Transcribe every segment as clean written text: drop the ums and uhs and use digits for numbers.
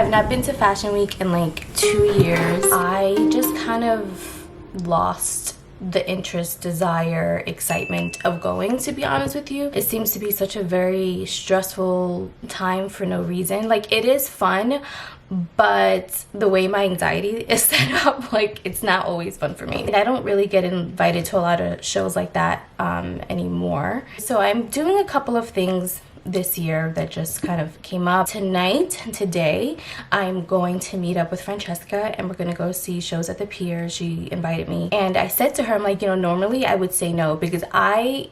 I've not been to Fashion Week in like 2 years. I just kind of lost the interest, desire, excitement of going, to be honest with you. It seems to be such a very stressful time for no reason. Like, it is fun, but the way my anxiety is set up, like, it's not always fun for me. And I don't really get invited to a lot of shows like that anymore. So I'm doing a couple of things this year that just kind of came up. Today, I'm going to meet up with Francesca and we're gonna go see shows at the pier. She invited me and I said to her, I'm like, you know, normally I would say no, because I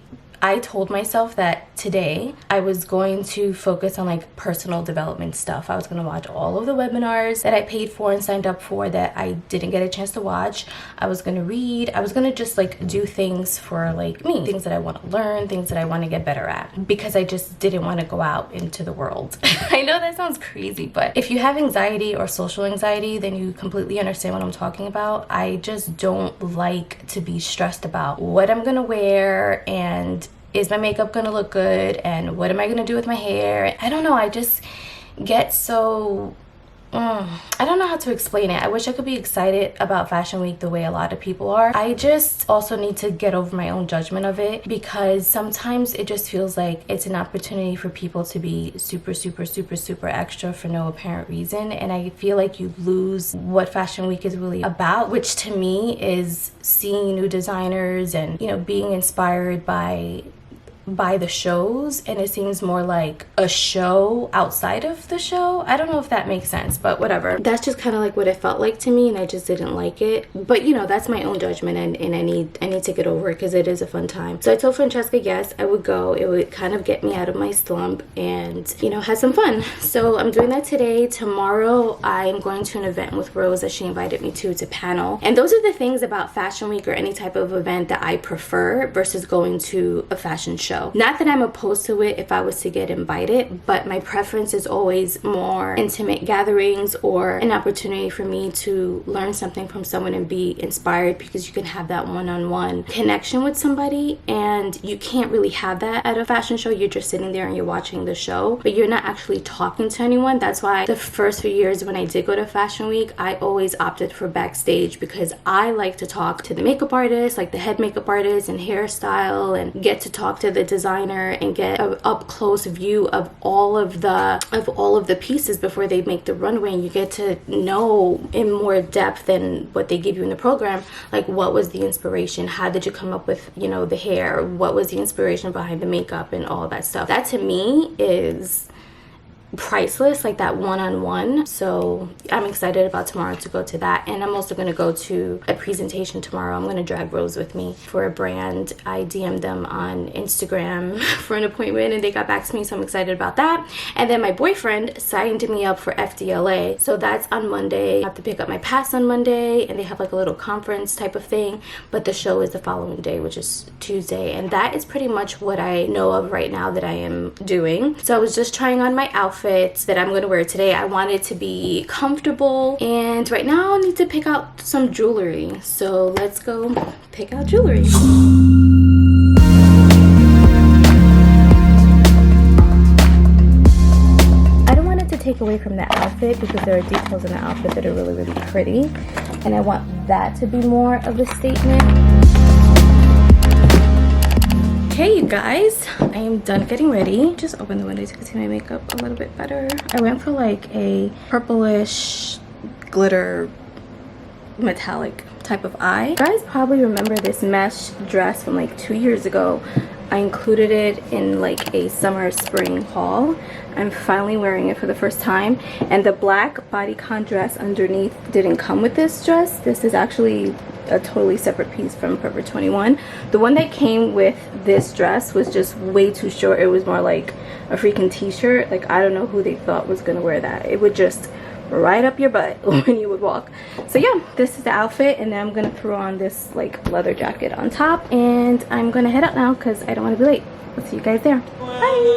told myself that today I was going to focus on like personal development stuff. I was going to watch all of the webinars that I paid for and signed up for that I didn't get a chance to watch. I was going to read. I was going to just like do things for like me, things that I want to learn, things that I want to get better at, because I just didn't want to go out into the world. I know that sounds crazy, but if you have anxiety or social anxiety, then you completely understand what I'm talking about. I just don't like to be stressed about what I'm going to wear and is my makeup gonna look good and what am I gonna do with my hair. I don't know, I just get so I don't know how to explain it. I wish I could be excited about Fashion Week the way a lot of people are. I just also need to get over my own judgment of it, because sometimes it just feels like it's an opportunity for people to be super extra for no apparent reason, and I feel like you lose what Fashion Week is really about, which to me is seeing new designers and, you know, being inspired by the shows, and it seems more like a show outside of the show. I don't know if that makes sense, but whatever. That's just kind of like what it felt like to me, and I just didn't like it. But you know, that's my own judgment, and I need to get over it, because it is a fun time. So I told Francesca yes, I would go. It would kind of get me out of my slump and, you know, have some fun. So I'm doing that today. Tomorrow I'm going to an event with Rose that she invited me to. It's a panel, and those are the things about Fashion Week or any type of event that I prefer versus going to a fashion show. Not that I'm opposed to it if I was to get invited, but my preference is always more intimate gatherings or an opportunity for me to learn something from someone and be inspired, because you can have that one-on-one connection with somebody, and you can't really have that at a fashion show. You're just sitting there and you're watching the show, but you're not actually talking to anyone. That's why the first few years when I did go to Fashion Week, I always opted for backstage, because I like to talk to the makeup artist, like the head makeup artist and hairstyle, and get to talk to the designer and get an up close view of all of the pieces before they make the runway, and you get to know in more depth than what they give you in the program, like what was the inspiration, how did you come up with, you know, the hair, what was the inspiration behind the makeup and all that stuff. That to me is priceless, like that one-on-one. So I'm excited about tomorrow to go to that, and I'm also going to go to a presentation tomorrow. I'm going to drag Rose with me for a brand. I DM'd them on Instagram for an appointment and they got back to me, so I'm excited about that. And then my boyfriend signed me up for FDLA, so that's on Monday. I have to pick up my pass on Monday, and they have like a little conference type of thing, but the show is the following day, which is Tuesday, and that is pretty much what I know of right now that I am doing. So I was just trying on my outfit that I'm going to wear today. I want it to be comfortable, and right now I need to pick out some jewelry. So let's go pick out jewelry. I don't want it to take away from the outfit, because there are details in the outfit that are really pretty, and I want that to be more of a statement. Hey you guys, I am done getting ready. Just open the window so you can see my makeup a little bit better. I went for like a purplish glitter metallic type of eye. You guys probably remember this mesh dress from like 2 years ago. I included it in like a summer spring haul. I'm finally wearing it for the first time, and the black bodycon dress underneath didn't come with this dress. This is actually a totally separate piece from Forever 21. The one that came with this dress was just way too short. It was more like a freaking t-shirt. Like, I don't know who they thought was gonna wear that. It would just right up your butt when you would walk. So yeah, this is the outfit, and then I'm gonna throw on this like leather jacket on top, and I'm gonna head out now because I don't want to be late. I'll see you guys there. Bye.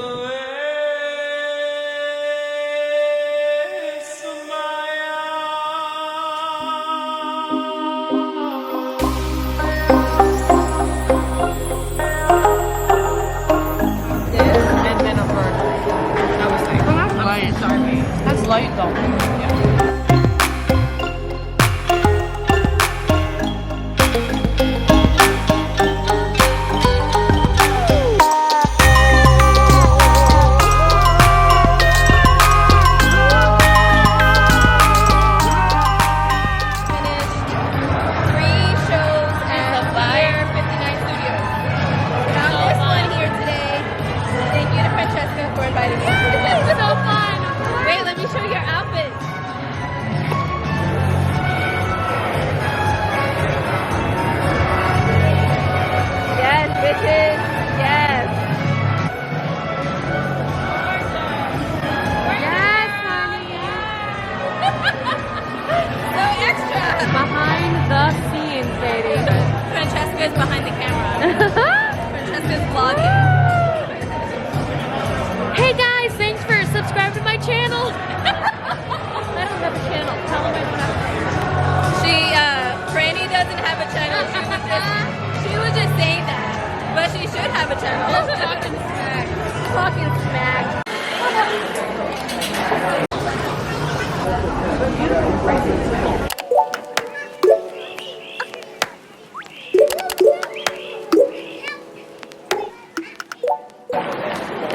That's light though. Yeah. vlogging. Hey guys, thanks for subscribing to my channel. I don't have a channel. Tell them I don't have a channel. Franny doesn't have a channel. She was just saying that. But she should have a channel. Talking smack. Talking smack.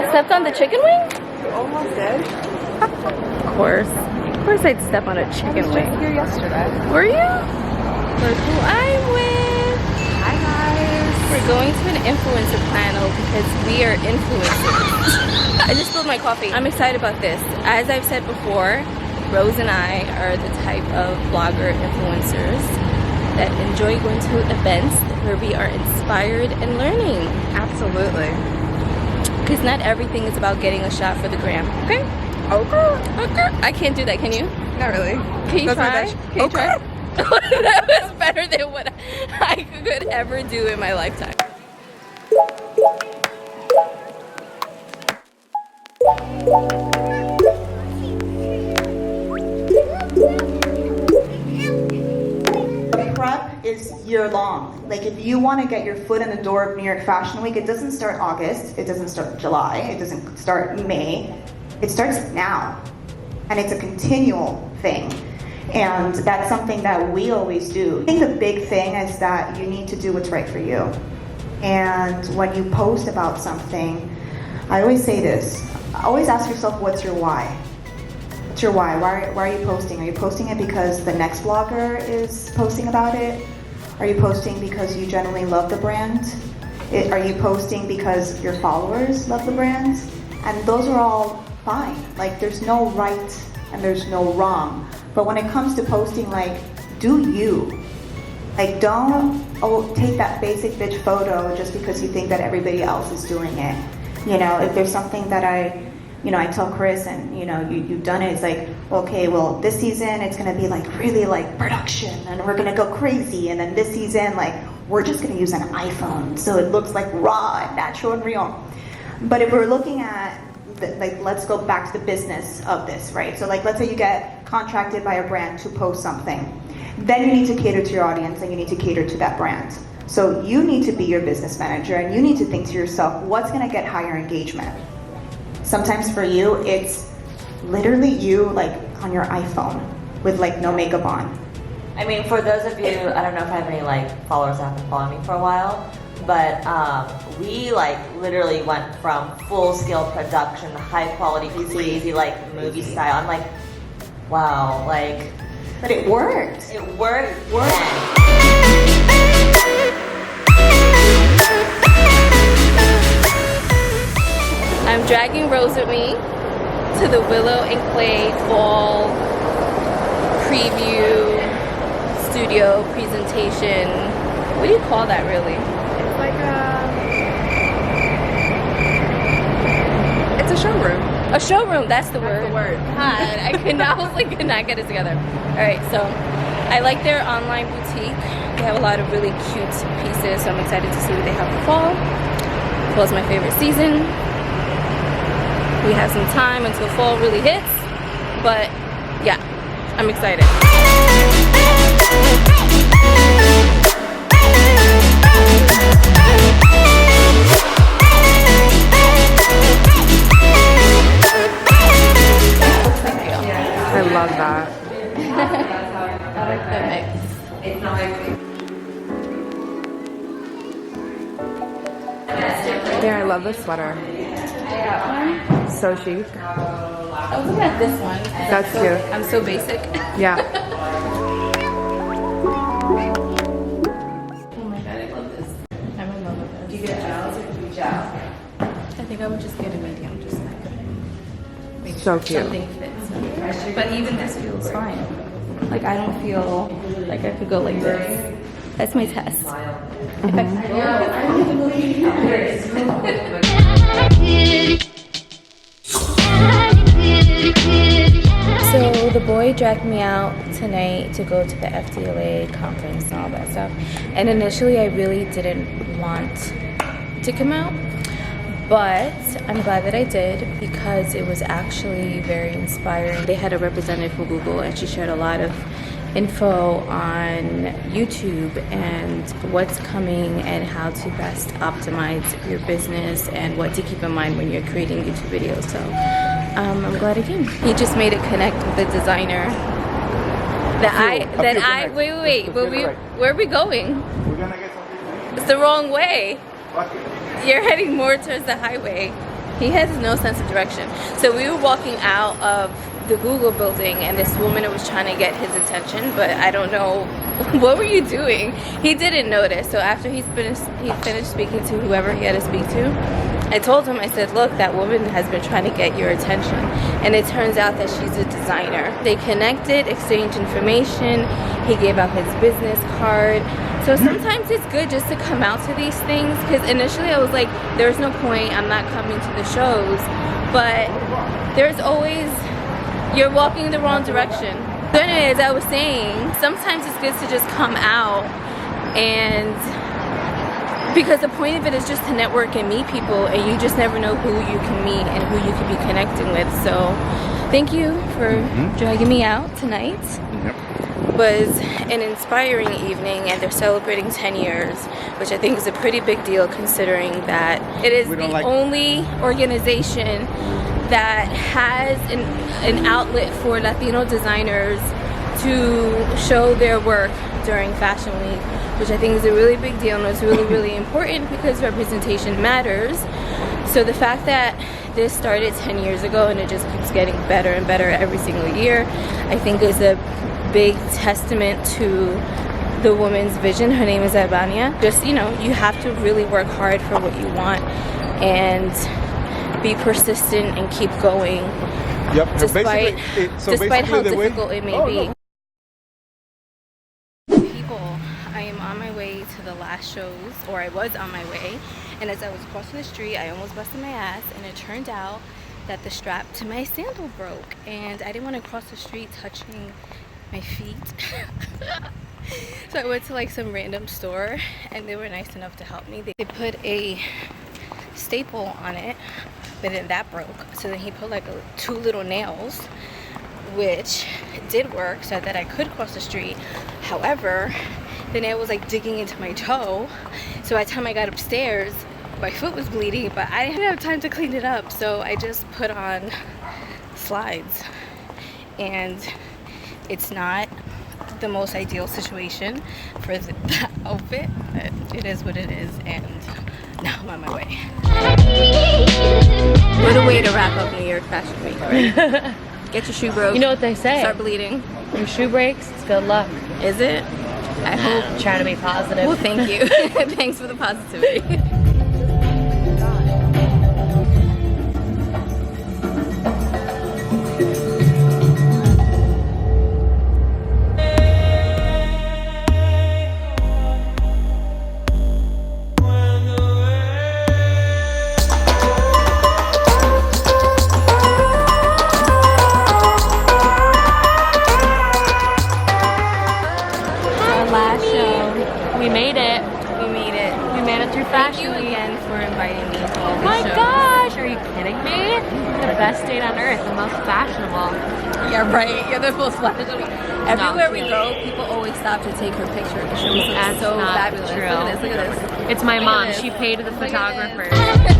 Stepped on the chicken wing? You almost did. Of course. Of course I'd step on a chicken wing. I was here yesterday. Were you? Look who I'm with. Hi guys. We're going to an influencer panel because we are influencers. I just spilled my coffee. I'm excited about this. As I've said before, Rose and I are the type of blogger influencers that enjoy going to events where we are inspired and learning. Absolutely. Because not everything is about getting a shot for the gram. Okay? Okay. I can't do that, can you? Not really. Can you try? Can you try? Okay. That was better than what I could ever do in my lifetime. Prep is year long. Like if you want to get your foot in the door of New York Fashion Week, it doesn't start August, it doesn't start July, it doesn't start May. It starts now. And it's a continual thing. And that's something that we always do. I think the big thing is that you need to do what's right for you. And when you post about something, I always say this, always ask yourself, what's your why? What's your why? Why are you posting? Are you posting it because the next blogger is posting about it? Are you posting because you genuinely love the brand? Are you posting because your followers love the brand? And those are all fine. Like there's no right and there's no wrong. But when it comes to posting, like, do you? Like don't take that basic bitch photo just because you think that everybody else is doing it. You know, if there's something that I tell Chris and, you've done it, it's like, okay, well, this season it's going to be like really like production and we're going to go crazy. And then this season, like, we're just going to use an iPhone. So it looks like raw and natural and real. But if we're looking at, let's go back to the business of this, right? So like, let's say you get contracted by a brand to post something. Then you need to cater to your audience and you need to cater to that brand. So you need to be your business manager and you need to think to yourself, what's going to get higher engagement? Sometimes for you, it's literally you like on your iPhone with like no makeup on. I mean, for those of you, I don't know if I have any like followers that have been following me for a while, but we like literally went from full scale production, high quality, crazy like movie style. I'm like, wow, like. But it worked. It worked. I'm dragging Rose with me to the Willow and Clay Fall preview studio presentation. What do you call that really? It's like it's a showroom. A showroom, that's the word. That's the word. God, I could not get it together. Alright, so I like their online boutique. They have a lot of really cute pieces, so I'm excited to see what they have for fall. Fall is my favorite season. We have some time until fall really hits, but yeah, I'm excited. I love that. I like the mix. It's not like. There, I love this sweater. So chic. I was looking at this one. That's cute. I'm so basic. Yeah. Oh my god, I love this. I'm in love with this. Do you get gels or do you gel? I think I would just get a medium, just like make So sure cute. something fits. But even this feels fine. Like I don't feel like I could go like this. That's my test. So the boy dragged me out tonight to go to the FDLA conference and all that stuff. And initially I really didn't want to come out but I'm glad that I did because it was actually very inspiring. They had a representative from Google and she shared a lot of info on YouTube and what's coming and how to best optimize your business and what to keep in mind when you're creating YouTube videos. So I'm glad I came. He just made it connect with the designer wait, where are we going? We're gonna get something. It's the wrong way. You're heading more towards the highway. He has no sense of direction. So we were walking out of the Google building and this woman was trying to get his attention, but I don't know, what were you doing? He didn't notice. So after he finished speaking to whoever he had to speak to, I told him, I said, look, that woman has been trying to get your attention. And it turns out that she's a designer. They connected, exchanged information. He gave out his business card. So sometimes it's good just to come out to these things, because initially I was like, there's no point, I'm not coming to the shows. But there's always, you're walking in the wrong direction. So anyways, I was saying, sometimes it's good to just come out, and because the point of it is just to network and meet people, and you just never know who you can meet and who you can be connecting with. So thank you for dragging me out tonight. It was an inspiring evening, and they're celebrating 10 years, which I think is a pretty big deal considering that it is the only organization that has an outlet for Latino designers to show their work during Fashion Week, which I think is a really big deal, and it's really, really important because representation matters. So the fact that this started 10 years ago and it just keeps getting better and better every single year, I think is a big testament to the woman's vision. Her name is Albania. Just, you know, you have to really work hard for what you want and be persistent and keep going. Yep. Despite how difficult it may be. People, I am on my way to the last shows, or I was on my way, and as I was crossing the street, I almost busted my ass, and it turned out that the strap to my sandal broke, and I didn't want to cross the street touching my feet. So I went to like some random store, and they were nice enough to help me. They put a staple on it, but then that broke. So then he put like two little nails, which did work so that I could cross the street. However, the nail was like digging into my toe. So by the time I got upstairs, my foot was bleeding, but I didn't have time to clean it up. So I just put on slides, and it's not the most ideal situation for that outfit, but it is what it is, and now I'm on my way. What a way to wrap up New York Fashion Week, right? Get your shoe broke. You know what they say? Start bleeding. Your shoe breaks, it's good luck. Is it? I hope. I'm trying to be positive. Well, thank you. Thanks for the positivity. We made it. We made it. We made it through Fashion Week. Week. Thank you again for inviting me to all Oh these my shows. gosh, are you kidding me? The best date on earth, the most fashionable. Yeah, right. You're the most fashionable. Everywhere we really. go, people always stop to take her picture because she was That's so not fabulous. true. Look at this, look at this. It's my Look at mom. this. She paid the Look at photographer. this.